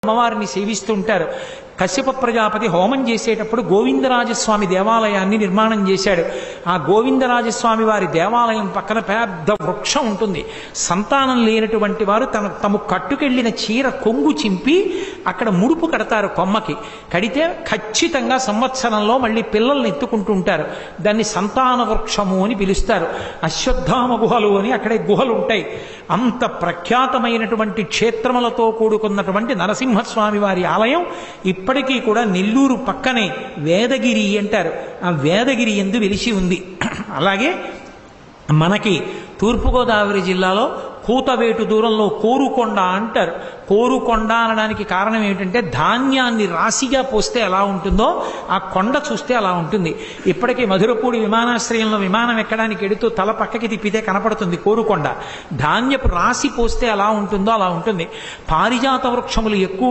అమ్మవారిని సేవిస్తుంటారు. కశ్యప ప్రజాపతి హోమం చేసేటప్పుడు గోవిందరాజస్వామి దేవాలయాన్ని నిర్మాణం చేశాడు. ఆ గోవిందరాజస్వామి వారి దేవాలయం పక్కన పెద్ద వృక్షం ఉంటుంది. సంతానం లేనటువంటి వారు తమ కట్టుకెళ్లిన చీర కొంగు చింపి అక్కడ ముడుపు కడతారు కొమ్మకి. కడితే ఖచ్చితంగా సంవత్సరంలో మళ్ళీ పిల్లల్ని ఎత్తుకుంటూ ఉంటారు. దాన్ని సంతాన వృక్షము అని పిలుస్తారు. అశ్వత్థామ గుహలు అని అక్కడే గుహలు ఉంటాయి. అంత ప్రఖ్యాతమైనటువంటి క్షేత్రములతో కూడుకున్నటువంటి నరసింహస్వామి వారి ఆలయం ఇప్పటికీ కూడా నెల్లూరు పక్కనే వేదగిరి అంటారు. ఆ వేదగిరి యందు వెలిసి ఉంది. అలాగే మనకి తూర్పుగోదావరి జిల్లాలో కూతవేటు దూరంలో కోరుకొండ అంటారు. కోరుకొండ అనడానికి కారణం ఏమిటంటే ధాన్యాన్ని రాశిగా పోస్తే ఎలా ఉంటుందో ఆ కొండ చూస్తే అలా ఉంటుంది. ఇప్పటికీ మధురపూడి విమానాశ్రయంలో విమానం ఎక్కడానికి ఎడుతూ తల పక్కకి తిప్పితే కనపడుతుంది కోరుకొండ. ధాన్యపు రాశి పోస్తే ఎలా ఉంటుందో అలా ఉంటుంది. పారిజాత వృక్షములు ఎక్కువగా